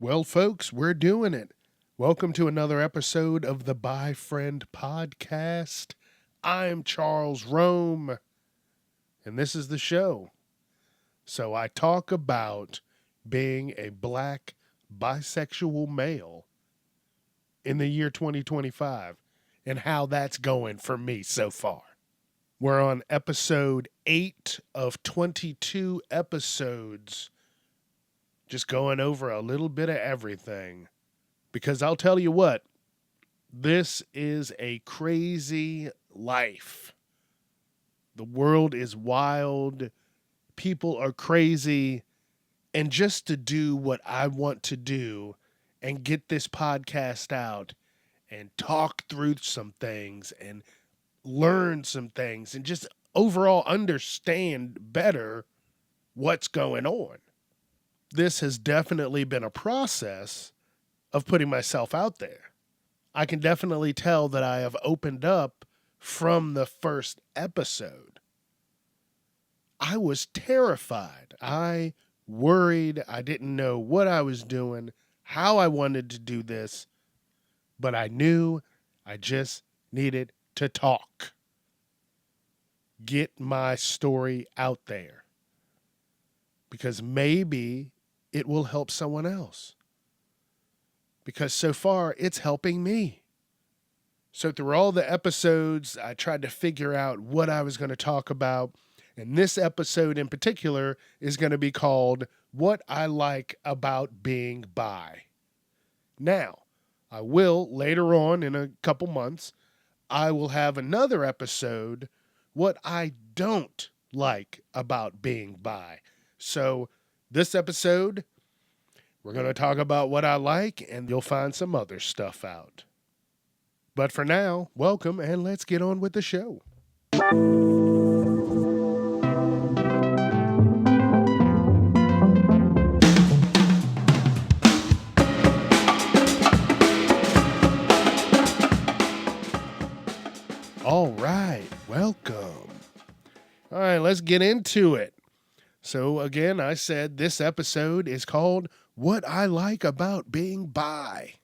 Well, folks, we're doing it. Welcome to another episode of the Bi Friend Podcast. I'm Charles Rome, and this is the show. So I talk about being a black bisexual male in the year 2025 and how that's going for me so far. We're on episode 8 of 22 episodes, just going over a little bit of everything. Because I'll tell you what, this is a crazy life. The world is wild. People are crazy. And just to do what I want to do and get this podcast out and talk through some things and learn some things and just overall understand better what's going on. This has definitely been a process of putting myself out there. I can definitely tell that I have opened up from the first episode. I was terrified. I worried. I didn't know what I was doing, how I wanted to do this, but I knew I just needed to talk. Get my story out there. Because maybe it will help someone else. Because so far, it's helping me. So through all the episodes, I tried to figure out what I was going to talk about. And this episode in particular is going to be called What I Like About Being Bi. Now, I will, later on in a couple months, I will have another episode, What I Don't Like About Being Bi. So this episode, we're going to talk about what I like, and you'll find some other stuff out. But for now, welcome, and let's get on with the show. All right, welcome. All right, let's get into it. So again, I said this episode is called What I Like About Being Bi.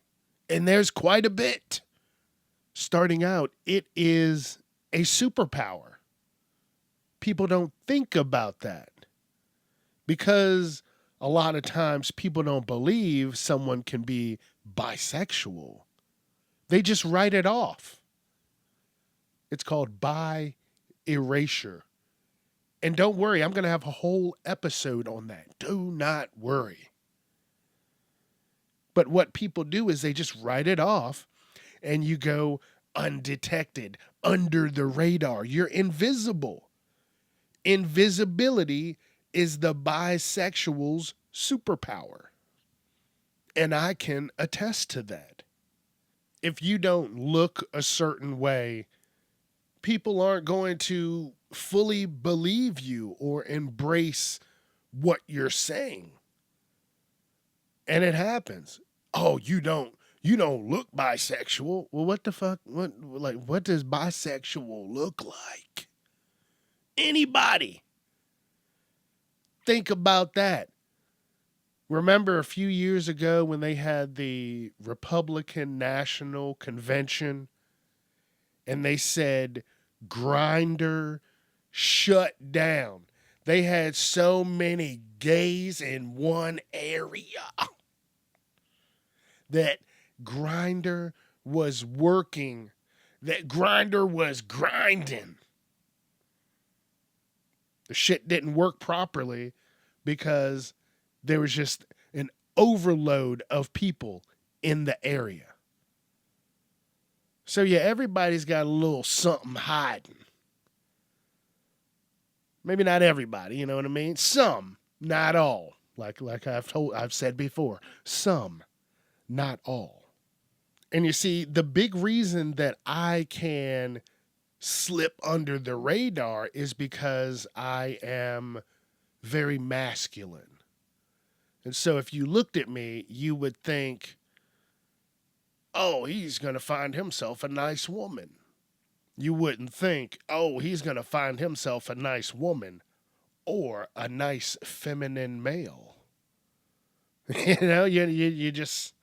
And there's quite a bit. Starting out, it is a superpower. People don't think about that. Because a lot of times people don't believe someone can be bisexual. They just write it off. It's called bi erasure. And don't worry, I'm going to have a whole episode on that. Do not worry. But what people do is they just write it off and you go undetected, under the radar. You're invisible. Invisibility is the bisexual's superpower. And I can attest to that. If you don't look a certain way, people aren't going to fully believe you or embrace what you're saying. And it happens. Oh, you don't look bisexual. Well, what the fuck? What does bisexual look like? Anybody. Think about that. Remember a few years ago when they had the Republican National Convention and they said Grindr shut down. They had so many gays in one area that Grindr was working, that Grindr was grinding. The shit didn't work properly because there was just an overload of people in the area. So yeah, everybody's got a little something hiding. Maybe not everybody, you know what I mean? Some, not all. Like I've said before, some, not all. And you see, the big reason that I can slip under the radar is because I am very masculine. And so if you looked at me, you would think, oh, he's going to find himself a nice woman. You wouldn't think, oh, he's going to find himself a nice woman or a nice feminine male. You just,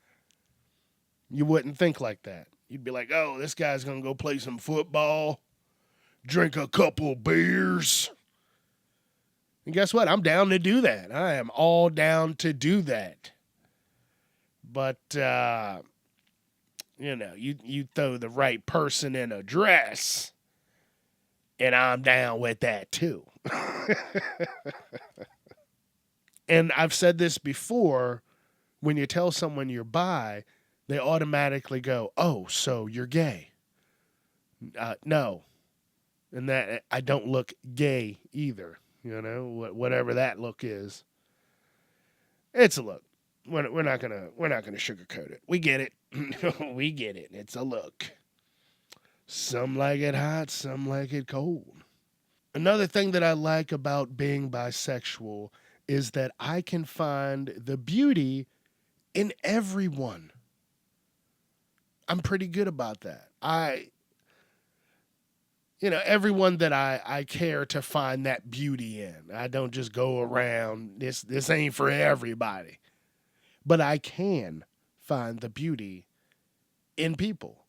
you wouldn't think like that. You'd be like, oh, this guy's going to go play some football, drink a couple beers. And guess what? I'm down to do that. I am all down to do that. But, you throw the right person in a dress, and I'm down with that too. And I've said this before, when you tell someone you're bi, they automatically go, oh, so you're gay. No. And that I don't look gay either. Whatever that look is. It's a look. We're not gonna sugarcoat it. We get it. We get it. It's a look. Some like it hot, some like it cold. Another thing that I like about being bisexual is that I can find the beauty in everyone. I'm pretty good about that. Everyone that I care to find that beauty in. I don't just go around, this ain't for everybody. But I can find the beauty in people,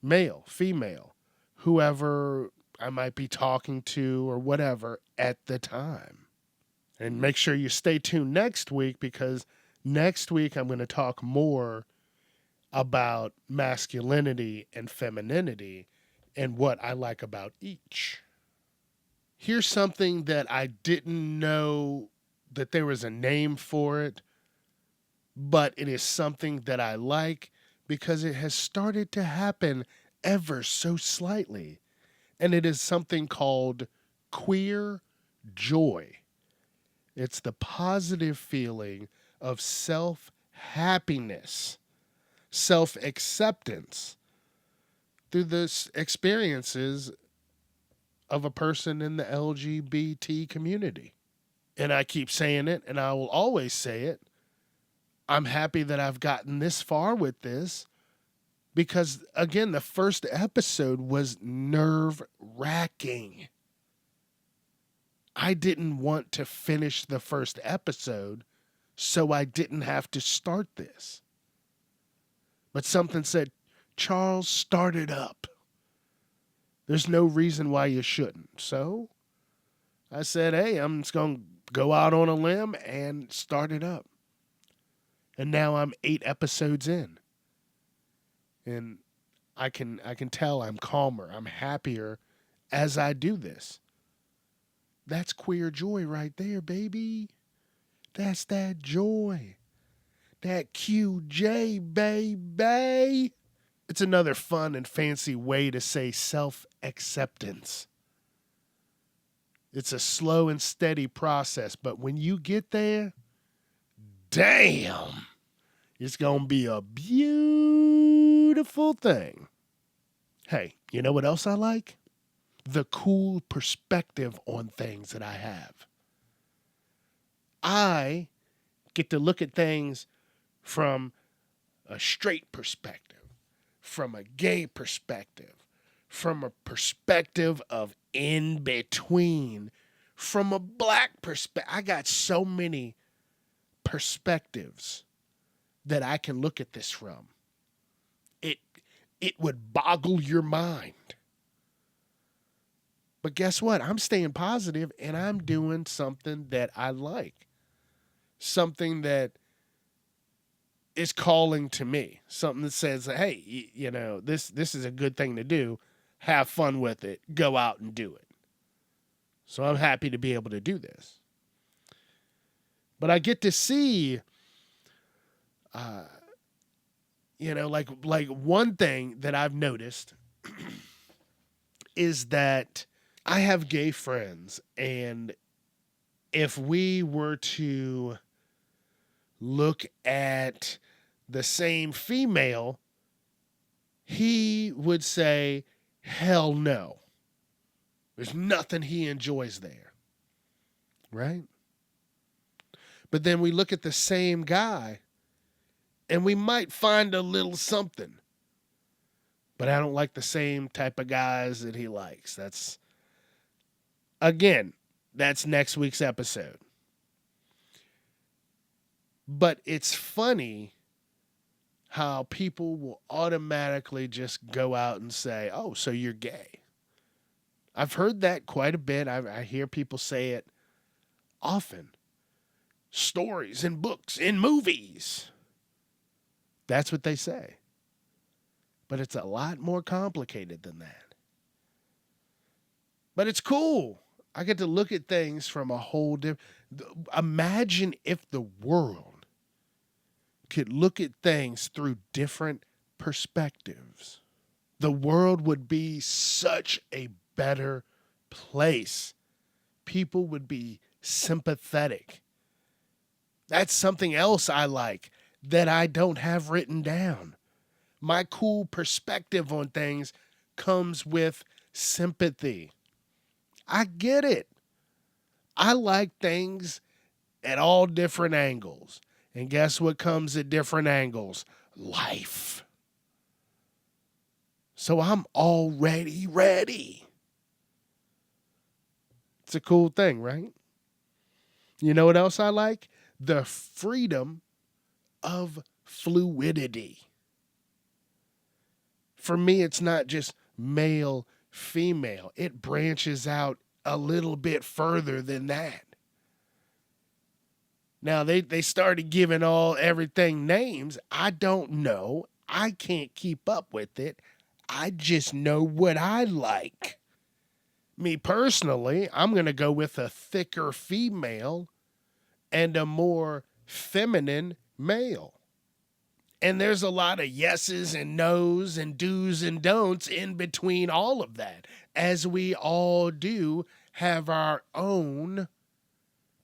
male, female, whoever I might be talking to or whatever at the time. And make sure you stay tuned next week, because next week I'm going to talk more about masculinity and femininity and what I like about each. Here's something that I didn't know that there was a name for it, but it is something that I like because it has started to happen ever so slightly. And it is something called queer joy. It's the positive feeling of self-happiness, self-acceptance through the experiences of a person in the LGBT community. And I keep saying it, and I will always say it. I'm happy that I've gotten this far with this because, again, the first episode was nerve-wracking. I didn't want to finish the first episode, so I didn't have to start this. But something said, Charles, start it up. There's no reason why you shouldn't. So I said, hey, I'm just going to go out on a limb and start it up. And now I'm 8 episodes in. And I can tell I'm calmer, I'm happier as I do this. That's queer joy right there, baby. That's that joy. That QJ, baby. It's another fun and fancy way to say self-acceptance. It's a slow and steady process, but when you get there, damn, it's going to be a beautiful thing. Hey, you know what else I like? The cool perspective on things that I have. I get to look at things from a straight perspective, from a gay perspective, from a perspective of in between, from a black perspective. I got so many perspectives that I can look at this from. It would boggle your mind. But guess what? I'm staying positive and I'm doing something that I like. Something that is calling to me. Something that says, hey, this is a good thing to do. Have fun with it. Go out and do it. So I'm happy to be able to do this. But I get to see, like one thing that I've noticed is that I have gay friends, and if we were to look at the same female, he would say, hell no. There's nothing he enjoys there. Right? But then we look at the same guy, and we might find a little something. But I don't like the same type of guys that he likes. That's next week's episode. But it's funny how people will automatically just go out and say, oh, so you're gay. I've heard that quite a bit. I hear people say it often. Stories in books, in movies. That's what they say. But it's a lot more complicated than that. But it's cool. I get to look at things from a whole different. Imagine if the world could look at things through different perspectives. The world would be such a better place. People would be sympathetic. That's something else I like that I don't have written down. My cool perspective on things comes with sympathy. I get it. I like things at all different angles. And guess what comes at different angles? Life. So I'm already ready. It's a cool thing, right? You know what else I like? The freedom of fluidity. For me, it's not just male, female. It branches out a little bit further than that. Now, they started giving everything names. I don't know. I can't keep up with it. I just know what I like. Me personally, I'm going to go with a thicker female and a more feminine male. And there's a lot of yeses and nos and do's and don'ts in between all of that, as we all do have our own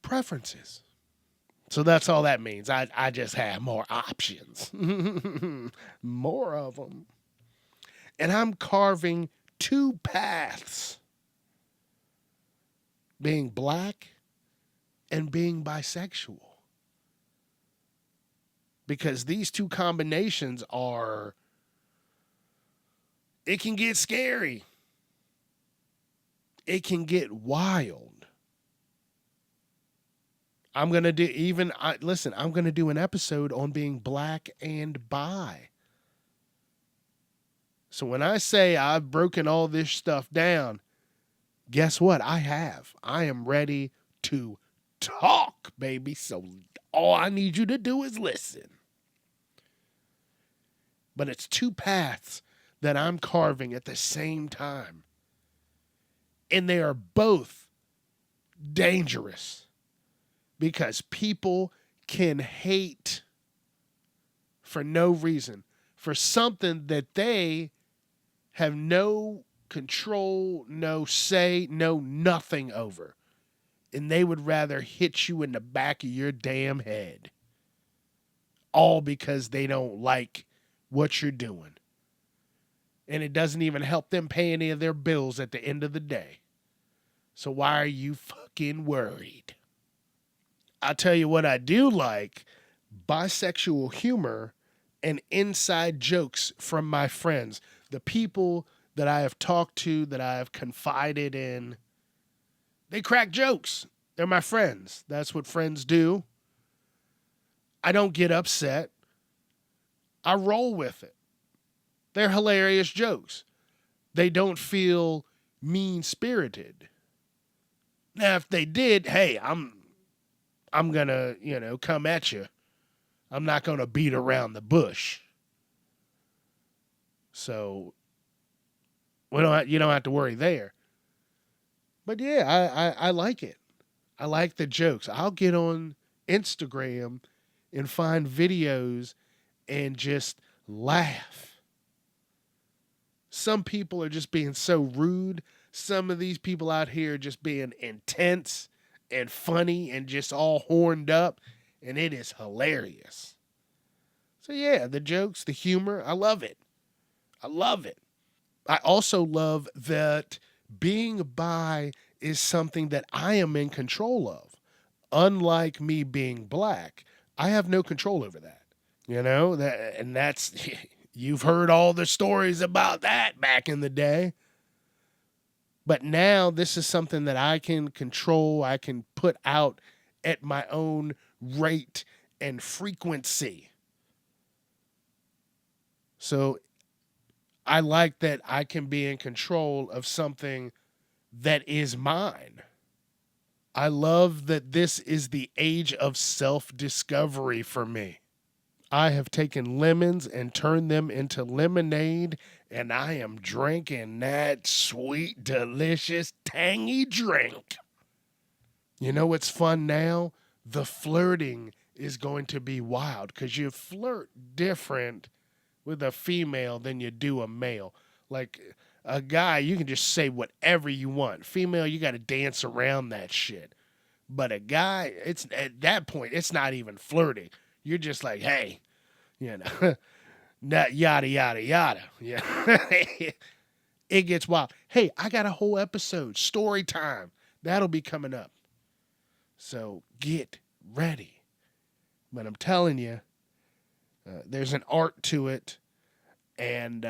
preferences. So that's all that means. I just have more options, more of them. And I'm carving two paths, being black and being bisexual. Because these two combinations it can get scary. It can get wild. I'm going to do an episode on being black and bi. So when I say I've broken all this stuff down, guess what? I have. I am ready to talk, baby. So all I need you to do is listen. But it's two paths that I'm carving at the same time. And they are both dangerous because people can hate for no reason, for something that they have no control, no say, no nothing over. And they would rather hit you in the back of your damn head. All because they don't like what you're doing. And it doesn't even help them pay any of their bills at the end of the day. So why are you fucking worried? I'll tell you what I do like: bisexual humor and inside jokes from my friends. The people that I have talked to, that I have confided in, they crack jokes. They're my friends. That's what friends do. I don't get upset. I roll with it. They're hilarious jokes. They don't feel mean-spirited. Now, if they did, hey, I'm gonna, come at you. I'm not gonna beat around the bush. So you don't have to worry there. But yeah, I like it. I like the jokes. I'll get on Instagram and find videos and just laugh. Some people are just being so rude. Some of these people out here are just being intense and funny and just all horned up. And it is hilarious. So yeah, the jokes, the humor, I love it. I love it. I also love that being bi is something that I am in control of. Unlike me being black, I have no control over that. That's you've heard all the stories about that back in the day. But now this is something that I can control, I can put out at my own rate and frequency. So I like that I can be in control of something that is mine. I love that this is the age of self-discovery for me. I have taken lemons and turned them into lemonade, and I am drinking that sweet, delicious, tangy drink. You know what's fun now? The flirting is going to be wild because you flirt different with a female than you do a male. Like a guy, you can just say whatever you want. Female, you got to dance around that shit. But a guy, it's at that point, it's not even flirting. You're just like, hey, not yada yada yada. Yeah, it gets wild. Hey, I got a whole episode, story time. That'll be coming up. So get ready. But I'm telling you, there's an art to it, and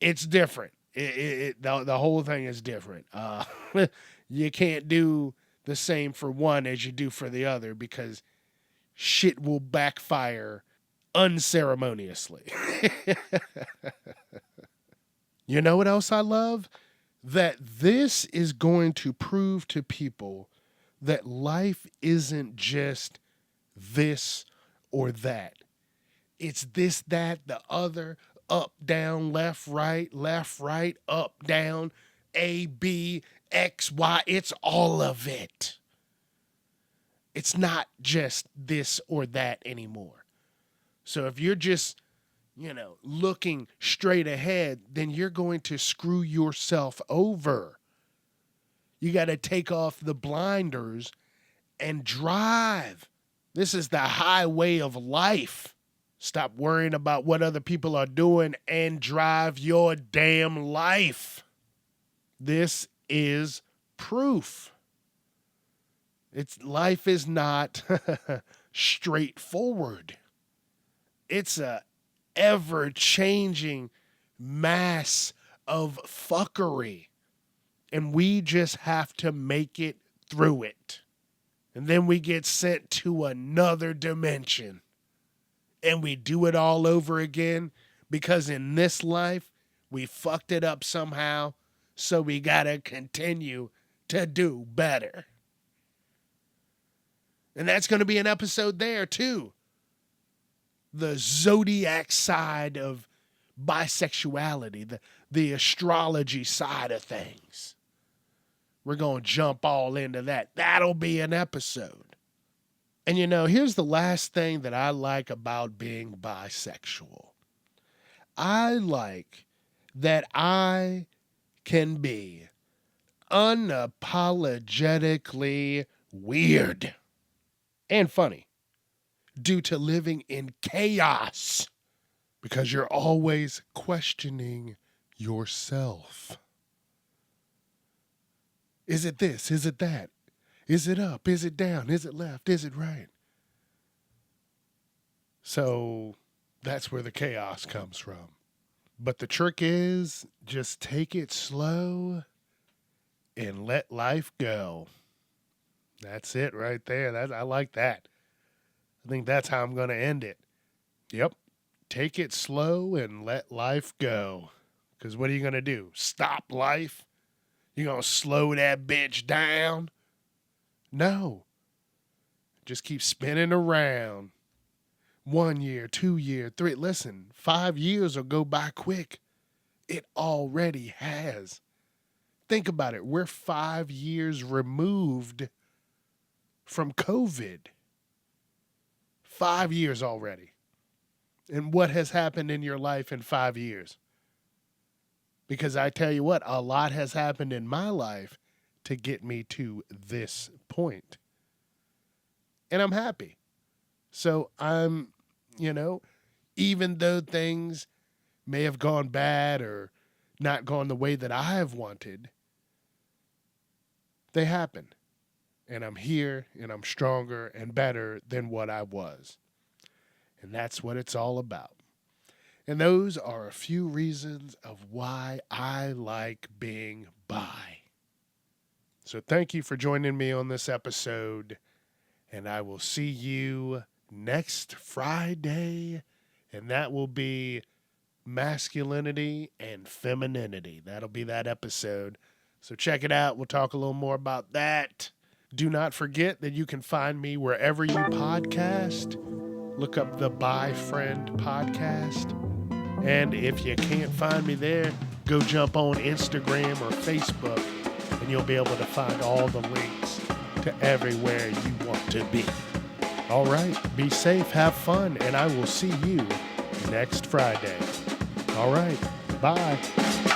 it's different. The whole thing is different. You can't do the same for one as you do for the other because shit will backfire unceremoniously. You know what else I love? That this is going to prove to people that life isn't just this or that. It's this, that, the other, up, down, left, right, up, down, A, B, X, Y. It's all of it. It's not just this or that anymore. So if you're just, looking straight ahead, then you're going to screw yourself over. You got to take off the blinders and drive. This is the highway of life. Stop worrying about what other people are doing and drive your damn life. This is proof. Life is not straightforward. It's a ever-changing mass of fuckery. And we just have to make it through it. And then we get sent to another dimension. And we do it all over again because in this life, we fucked it up somehow. So we got to continue to do better. And that's going to be an episode there too. The zodiac side of bisexuality, the astrology side of things. We're going to jump all into that. That'll be an episode. And here's the last thing that I like about being bisexual. I like that I can be unapologetically weird and funny due to living in chaos because you're always questioning yourself. Is it this? Is it that? Is it up? Is it down? Is it left? Is it right? So that's where the chaos comes from. But the trick is just take it slow and let life go. That's it right there. I like that. I think that's how I'm going to end it. Yep. Take it slow and let life go. Because what are you going to do? Stop life? You going to slow that bitch down? No. Just keep spinning around. 1 year, 2 year, 3. Listen, 5 years will go by quick. It already has. Think about it. We're 5 years removed from COVID. 5 years already. And what has happened in your life in 5 years? Because I tell you what, a lot has happened in my life to get me to this point. And I'm happy. So I'm, even though things may have gone bad or not gone the way that I have wanted, they happened. And I'm here and I'm stronger and better than what I was. And that's what it's all about. And those are a few reasons of why I like being bi. So thank you for joining me on this episode. And I will see you next Friday. And that will be masculinity and femininity. That'll be that episode. So check it out. We'll talk a little more about that. Do not forget that you can find me wherever you podcast. Look up the Bi Friend Podcast. And if you can't find me there, go jump on Instagram or Facebook, and you'll be able to find all the links to everywhere you want to be. All right, be safe, have fun, and I will see you next Friday. All right, bye.